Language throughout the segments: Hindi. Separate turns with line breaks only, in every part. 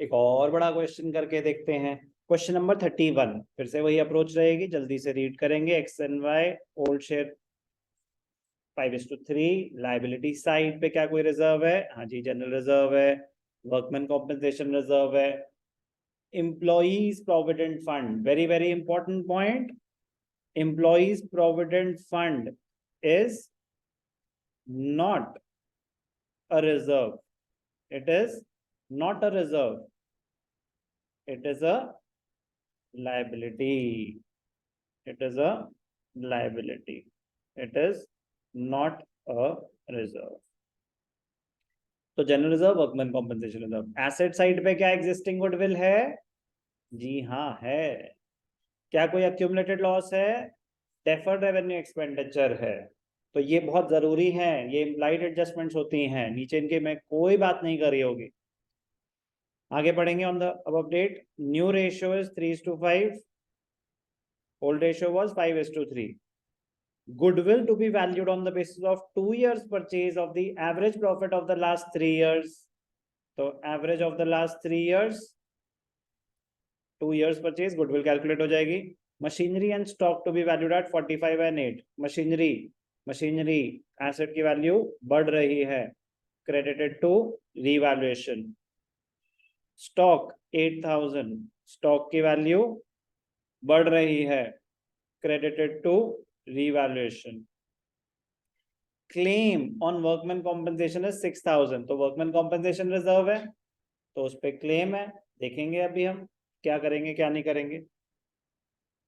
एक और बड़ा क्वेश्चन करके देखते हैं। क्वेश्चन नंबर 31, फिर से वही अप्रोच रहेगी, जल्दी से रीड करेंगे। X and Y, old share 5:3। Liability side पे क्या कोई रिजर्व है? हाँ जी, जनरल रिजर्व है, वर्कमैन कॉम्पनसेशन रिजर्व है, employees provident fund, very very important point, employees provident fund is not a reserve. It is not a reserve. It is a liability. It is a liability. It is not a reserve. तो general reserve, workman compensation reserve. Asset side पे क्या एग्जिस्टिंग गुडविल है? जी हाँ है। क्या कोई एक्यूमुलेटेड लॉस है? डेफर्ड रेवेन्यू एक्सपेंडिचर है। तो ये बहुत जरूरी है, ये इम्प्लाइड एडजस्टमेंट्स होती हैं, नीचे इनके में कोई बात नहीं करी होगी। आगे पढ़ेंगे ऑन द अब update. New ratio is 3:5, old ratio was 5:3। goodwill to be valued on the basis of 2 years purchase of the average profit of the last 3 years। तो average of the last 3 years, 2 years purchase, goodwill calculate हो जाएगी। Machinery and stock to be valued at 45 and 8। Machinery asset की वैल्यू बढ़ रही है, credited to revaluation. Stock 8,000, stock की वैल्यू बढ़ रही है, credited to revaluation. Claim on workman compensation है 6,000, तो वर्कमैन कॉम्पनसेशन रिजर्व है, तो उस पर क्लेम है। देखेंगे अभी हम क्या करेंगे क्या नहीं करेंगे।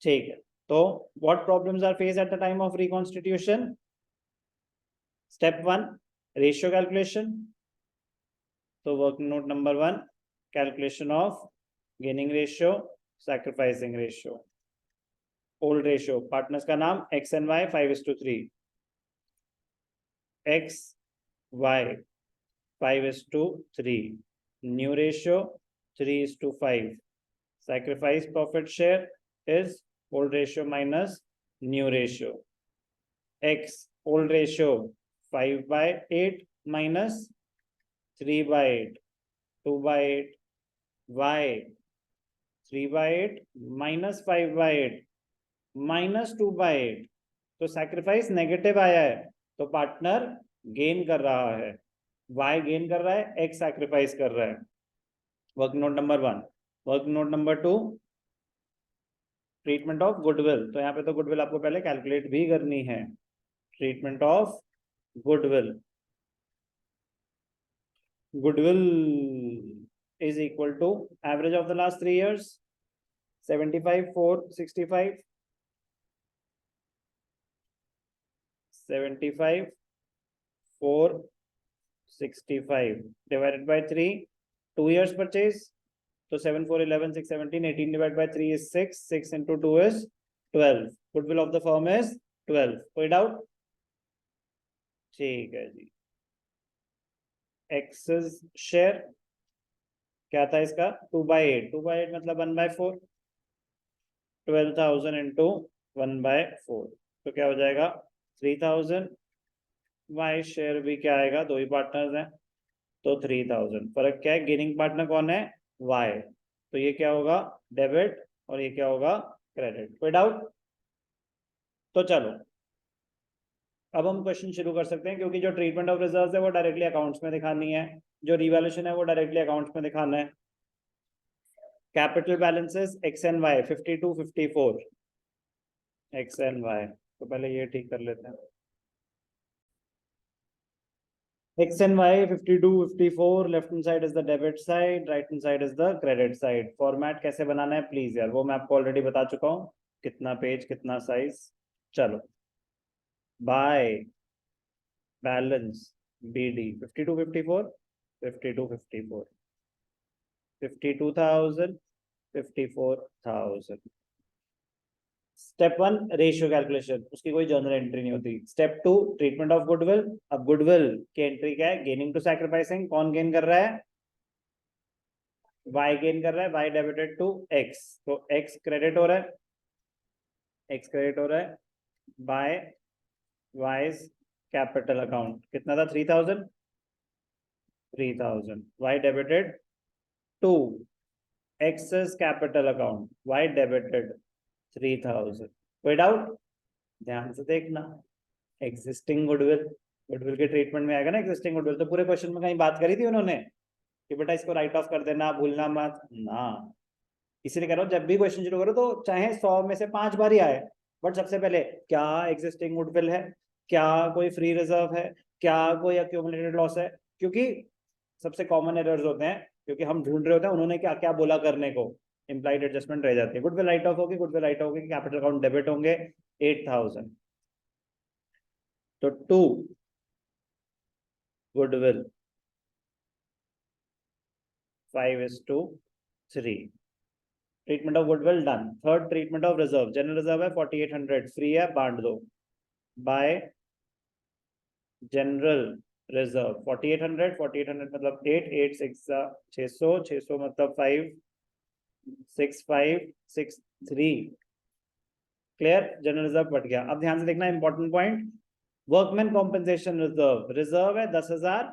ठीक है, तो what problems are face at the time of reconstitution? Step 1, ratio calculation. तो work note number 1, calculation of gaining ratio, sacrificing ratio. Old ratio, partners का नाम X and Y 5:3, X Y 5:3। New ratio 3:5। sacrifice profit share is old ratio minus new ratio। x old ratio 5/8 minus 3/8, 2/8। y 3/8 minus 5/8 minus 2/8। तो सैक्रिफाइस नेगेटिव आया है, तो पार्टनर गेन कर रहा है, y गेन कर रहा है, x सैक्रिफाइस कर रहा है। Work note number 1। Work note number 2, treatment of goodwill. तो यहाँ पे तो गुडविल आपको पहले कैलकुलेट भी करनी है। Treatment of goodwill, goodwill is equal to average of the last 3 years 75 465, 75 465 divided by 3, 2 years purchase, तो 7 4 11 6 17, 18 divided by 3 is 6, 6 into 2 is 12। Goodwill of the firm is 12। कोई डाउट? ठीक है जी। एक्सेस शेयर क्या था इसका? 2/8, 2/8 मतलब 1/4, 12,000 इंटू 1/4, तो क्या हो जाएगा? 3,000। वाई शेयर भी क्या आएगा, दो ही पार्टनर्स हैं, तो 3,000। फर्क क्या है? गेनिंग पार्टनर कौन है? वाई। तो ये क्या होगा? डेबिट, और ये क्या होगा? क्रेडिट। कोई डाउट? तो चलो अब हम क्वेश्चन शुरू कर सकते हैं, क्योंकि जो ट्रीटमेंट ऑफ रिजर्व है वो डायरेक्टली अकाउंट्स में दिखानी है, जो रिवैल्यूएशन है वो डायरेक्टली अकाउंट्स में दिखाना है। Capital balances X and Y 52 54, X and Y. तो पहले ये ठीक कर लेते हैं। X and Y 52 54, left hand side is the debit side, right hand side is the credit side. Format कैसे बनाना है प्लीज यार, वो मैं आपको ऑलरेडी बता चुका हूँ, कितना पेज कितना साइज। चलो, by balance BD 52 54, 52 54, 52,000, 54,000। Step 1, ratio calculation, उसकी कोई जर्नल एंट्री नहीं होती। Step 2, treatment of goodwill. अब गुडविल की एंट्री क्या है? Gaining to sacrificing. कौन गेन कर रहा है? वाई गेन कर रहा है, वाई डेबिटेड टू एक्स, तो एक्स क्रेडिट हो रहा है, एक्स क्रेडिट हो रहा है बाय वाइज कैपिटल अकाउंट। कितना था? 3,000, 3,000। Y debited 2 excess capital account, why debited 3000? कोई डाउट? ध्यान से देखना, एग्जिस्टिंग गुडविल, गुडविल के ट्रीटमेंट में आएगा ना एग्जिस्टिंग गुडविल। तो पूरे क्वेश्चन में कहीं बात करी थी उन्होंने कि बेटा इसको राइट ऑफ कर देना, भूलना मत ना। इसीलिए कह रहा हूँ जब भी क्वेश्चन शुरू करो तो चाहे 100 में से 5 बार ही आए, बट सबसे पहले क्या एग्जिस्टिंग गुडविल है, क्या कोई फ्री रिजर्व है, क्या कोई अक्यूमुलेटेड लॉस है, क्योंकि सबसे कॉमन एरर्स होते हैं, क्योंकि हम ढूंढ रहे होते हैं उन्होंने क्या क्या बोला करने को, इम्प्लाइड एडजस्टमेंट रह जाती है। गुडविल राइट ऑफ होगी, गुडविल राइट ऑफ होगी, कैपिटल अकाउंट डेबिट होंगे 8000। तो 2 goodwill 5:3। Treatment of goodwill done. Third treatment of reserve, general reserve है 4800, फ्री है, बांट दो बाय जनरल रिजर्व। 4800 मतलब 8, 8 6 600, 600 मतलब 5 6 5 6 3। क्लियर, जनरल रिजर्व बढ़ गया। अब ध्यान से देखना important point, workman compensation reserve, reserve है 10,000,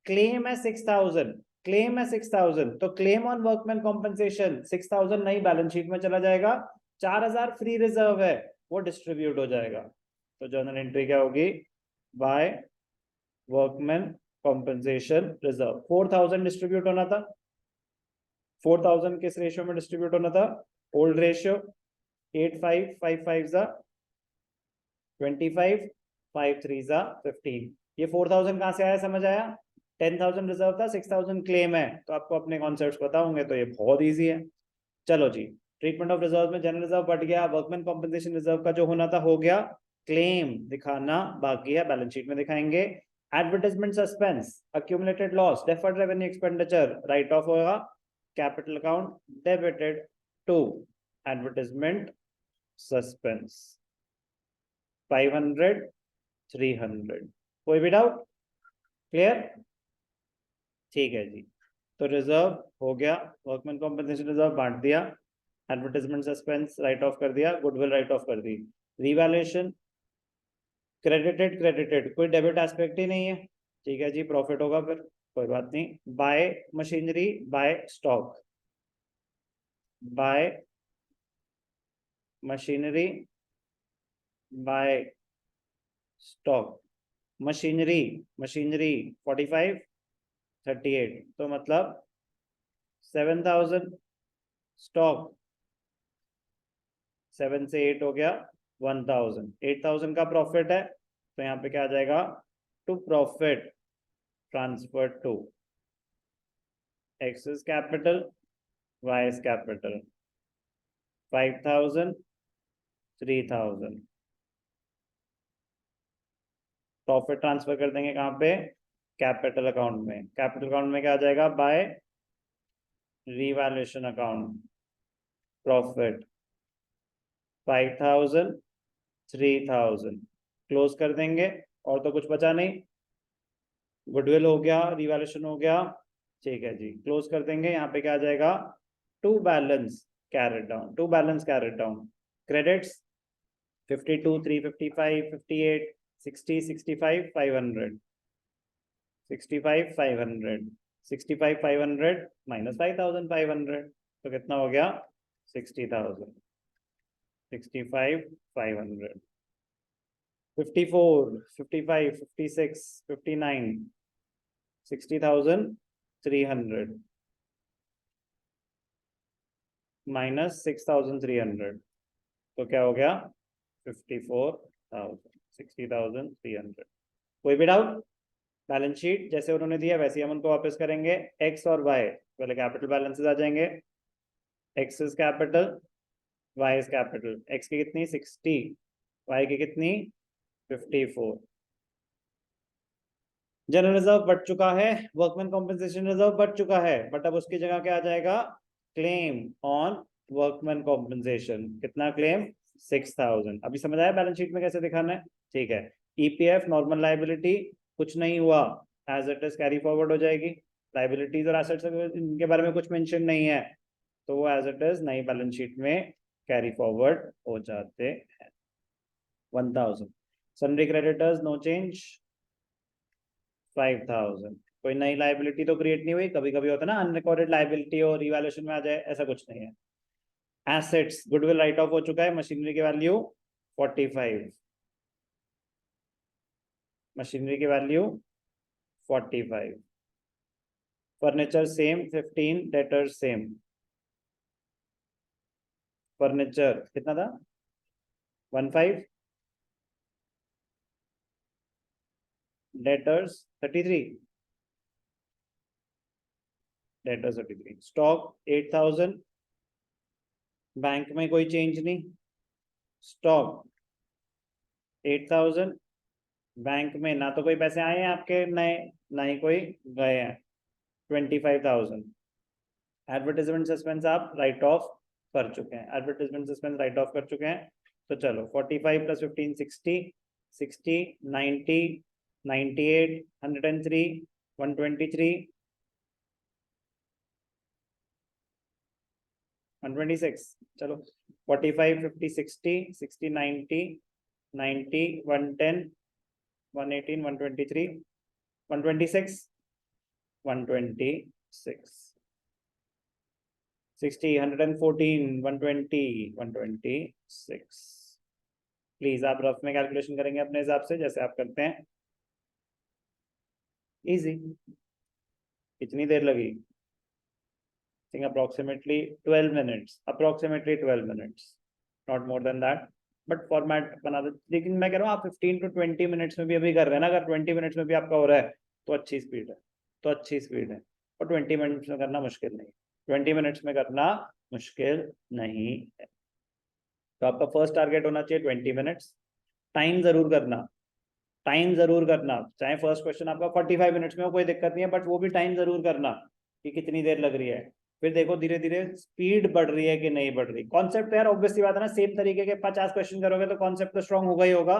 क्लेम है 6,000, क्लेम है 6,000, तो क्लेम ऑन वर्कमैन कॉम्पेंसेशन 6,000 नई बैलेंस शीट में चला जाएगा, 4,000 फ्री रिजर्व है वो डिस्ट्रीब्यूट हो जाएगा। तो जर्नल एंट्री क्या होगी, by workman compensation reserve. 4,000 distribute होना था, 4,000 किस रेशियो में डिस्ट्रीब्यूट होना था, ओल्ड रेशियो, 8 5 5 5 25, 5 3 15। ये 4,000 कहां से आया, समझ आया? 10,000 रिजर्व था, 6,000 क्लेम है, तो आपको अपने कॉन्सेप्ट्स पता होंगे, तो ये बहुत इजी है। चलो जी, ट्रीटमेंट ऑफ रिजर्व में जनरल रिजर्व बढ़ गया, वर्कमैन कॉम्पेंसेशन रिजर्व का जो होना था हो गया, क्लेम दिखाना बाकी है, बैलेंस शीट में दिखाएंगे। Advertisement suspense, accumulated loss, deferred revenue expenditure, write off होगा, capital account debited to advertisement suspense 500 300। कोई भी डाउट? क्लियर? ठीक है जी, तो रिजर्व हो गया, वर्कमैन कॉम्पेंसेशन रिजर्व बांट दिया, एडवर्टाइजमेंट सस्पेंस राइट ऑफ कर दिया, गुडविल राइट ऑफ कर दी, रिवैल्यूएशन क्रेडिटेड, क्रेडिटेड कोई डेबिट एस्पेक्ट ही नहीं है, ठीक है जी, प्रॉफिट होगा फिर, कोई बात नहीं। By machinery, by stock, by machinery, by stock, machinery, machinery 45 38, तो मतलब 7,000, स्टॉक 7 से 8 हो गया 1,000, 8,000 का प्रॉफिट है, तो यहाँ पे क्या आ जाएगा, to profit transfer to X is capital, Y is capital, 5,000 3,000, profit transfer कर देंगे कहाँ पे, कैपिटल अकाउंट में। कैपिटल अकाउंट में क्या आ जाएगा, by revaluation account, profit 5,000 3,000, close कर देंगे, और तो कुछ बचा नहीं, गुडविल हो गया, रिवैल्यूएशन हो गया, ठीक है जी, क्लोज कर देंगे। यहाँ पे क्या आ जाएगा, to balance carried down, to balance carried down, credits 52 355 58 60 65 500 65 500 65 500 minus 5,500, तो कितना हो गया, 60,000, 65 500, 54 55 56 59 60,300 माइनस 6,300, तो क्या हो गया, 54,000 60,300। कोई भी डाउट? बैलेंस शीट जैसे उन्होंने दिया वैसे ही हम उनको वापस करेंगे, एक्स और वाई पहले कैपिटल बैलेंसेस आ जाएंगे, X is capital, Y is capital, X की कितनी 60, वाई की कितनी 54। जनरल रिजर्व बढ़ चुका है, वर्कमैन कॉम्पेंसेशन रिजर्व बढ़ चुका है, बट अब उसकी जगह क्या आ जाएगा, क्लेम ऑन वर्कमैन कॉम्पेंसेशन, कितना क्लेम 6,000। अभी समझ आया बैलेंस शीट में कैसे दिखाना है, ठीक है। ईपीएफ नॉर्मल लाइबिलिटी कुछ नहीं हुआ, as it is carry forward हो जाएगी, लाइबिलिटीज और एसेट्स इनके बारे में कुछ मेंशन नहीं है, तो वो एज इट इज नई बैलेंस शीट में कैरी फॉरवर्ड हो जाते हैं। 1,000 सन्ड्री क्रेडिटर्स नो चेंज, 5,000 कोई नई लाइबिलिटी तो क्रिएट नहीं हुई, कभी कभी होता है ना अनरिकॉर्डेड लाइबिलिटी और रिवैल्यूएशन में आ जाए, ऐसा कुछ नहीं है। एसेट्स, गुडविल राइट ऑफ हो चुका है, मशीनरी की वैल्यू 45, मशीनरी की value 45, furniture same 15, debtors same, furniture कितना था 15, डेटर्स 33, डेटर्स 33, स्टॉक 8000, बैंक में कोई चेंज नहीं, स्टॉक 8000, बैंक में ना तो कोई पैसे आए हैं आपके नए, ना ही कोई गए हैं, 25,000। एडवर्टाइजमेंट सस्पेंस आप राइट ऑफ कर चुके हैं, एडवर्टाइजमेंट सस्पेंस राइट ऑफ कर चुके हैं। तो चलो 45 + 15 60, 60 90 98 103 123 126, चलो 45 50 60 60 90 90 110 118 123 126 126 60 114 120 126। प्लीज आप रफ में कैलकुलेशन करेंगे अपने हिसाब से जैसे आप करते हैं, इजी। कितनी देर लगी? Think approximately 12 minutes, approximately 12 minutes, not more than that. But format बना दो, लेकिन मैं कह रहा हूँ आप 15 to 20 मिनट्स में भी अभी कर रहे हैं ना, अगर 20 मिनट्स में भी आपका हो रहा है तो अच्छी स्पीड है, तो अच्छी स्पीड है। और 20 मिनट्स में करना मुश्किल नहीं, 20 मिनट्स में करना मुश्किल नहीं है। तो आपका फर्स्ट टारगेट होना चाहिए 20 मिनट्स। टाइम जरूर करना, टाइम जरूर करना, चाहे फर्स्ट क्वेश्चन आपका 45 मिनट्स में हो कोई दिक्कत नहीं है, बट वो भी टाइम जरूर करना कि कितनी देर लग रही है। फिर देखो धीरे धीरे स्पीड बढ़ रही है कि नहीं बढ़ रही। कॉन्सेप्ट यार ऑब्वियसली बात है ना, सेम तरीके के 50 क्वेश्चन करोगे तो कॉन्सेप्ट तो स्ट्रॉन्ग होगा ही होगा,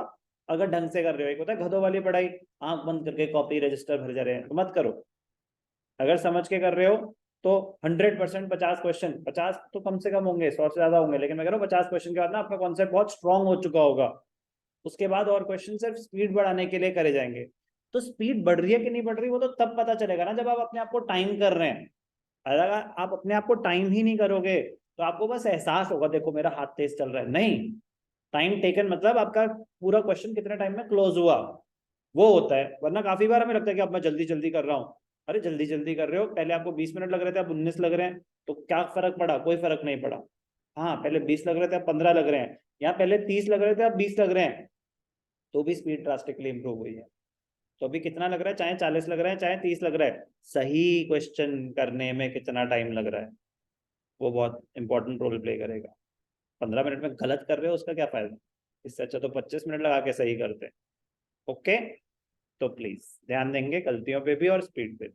अगर ढंग से कर रहे हो। एक होता है गधों वाली पढ़ाई, आंख बंद करके कॉपी रजिस्टर भर जा रहे हैं, तो मत करो। अगर समझ के कर रहे हो तो 100% 50 क्वेश्चन, 50 तो कम से कम होंगे, 100 से ज्यादा होंगे, लेकिन मैं कह रहा हूँ 50 क्वेश्चन के बाद ना आपका कॉन्सेप्ट बहुत स्ट्रॉन्ग हो चुका होगा। उसके बाद और क्वेश्चन सिर्फ स्पीड बढ़ाने के लिए करे जाएंगे। तो स्पीड बढ़ रही है कि नहीं बढ़ रही वो तो तब पता चलेगा ना जब आप अपने आप को टाइम कर रहे हैं। अगर आप अपने आप को टाइम ही नहीं करोगे तो आपको बस एहसास होगा देखो मेरा हाथ तेज चल रहा है, नहीं। टाइम टेकन मतलब आपका पूरा क्वेश्चन कितने टाइम में क्लोज हुआ वो होता है। वरना काफी बार हमें लगता है कि अब मैं जल्दी जल्दी कर रहा हूँ, अरे जल्दी जल्दी कर रहे हो, पहले आपको 20 मिनट लग रहे थे अब 19 लग रहे हैं, तो क्या फर्क पड़ा? कोई फर्क नहीं पड़ा। हाँ पहले 20 लग रहे थे अब 15 लग रहे हैं, या पहले 30 लग रहे थे अब 20 लग रहे हैं, तो भी स्पीड ड्रास्टिकली इंप्रूव हुई है। तो अभी कितना लग रहा है, चाहे 40 लग रहा है चाहे 30 लग रहा है, सही क्वेश्चन करने में कितना टाइम लग रहा है वो बहुत इंपॉर्टेंट रोल प्ले करेगा। 15 मिनट में गलत कर रहे हो उसका क्या फायदा? इससे अच्छा तो 25 मिनट लगा के सही करते हैं। ओके, तो प्लीज ध्यान देंगे गलतियों पे भी और स्पीड पे भी।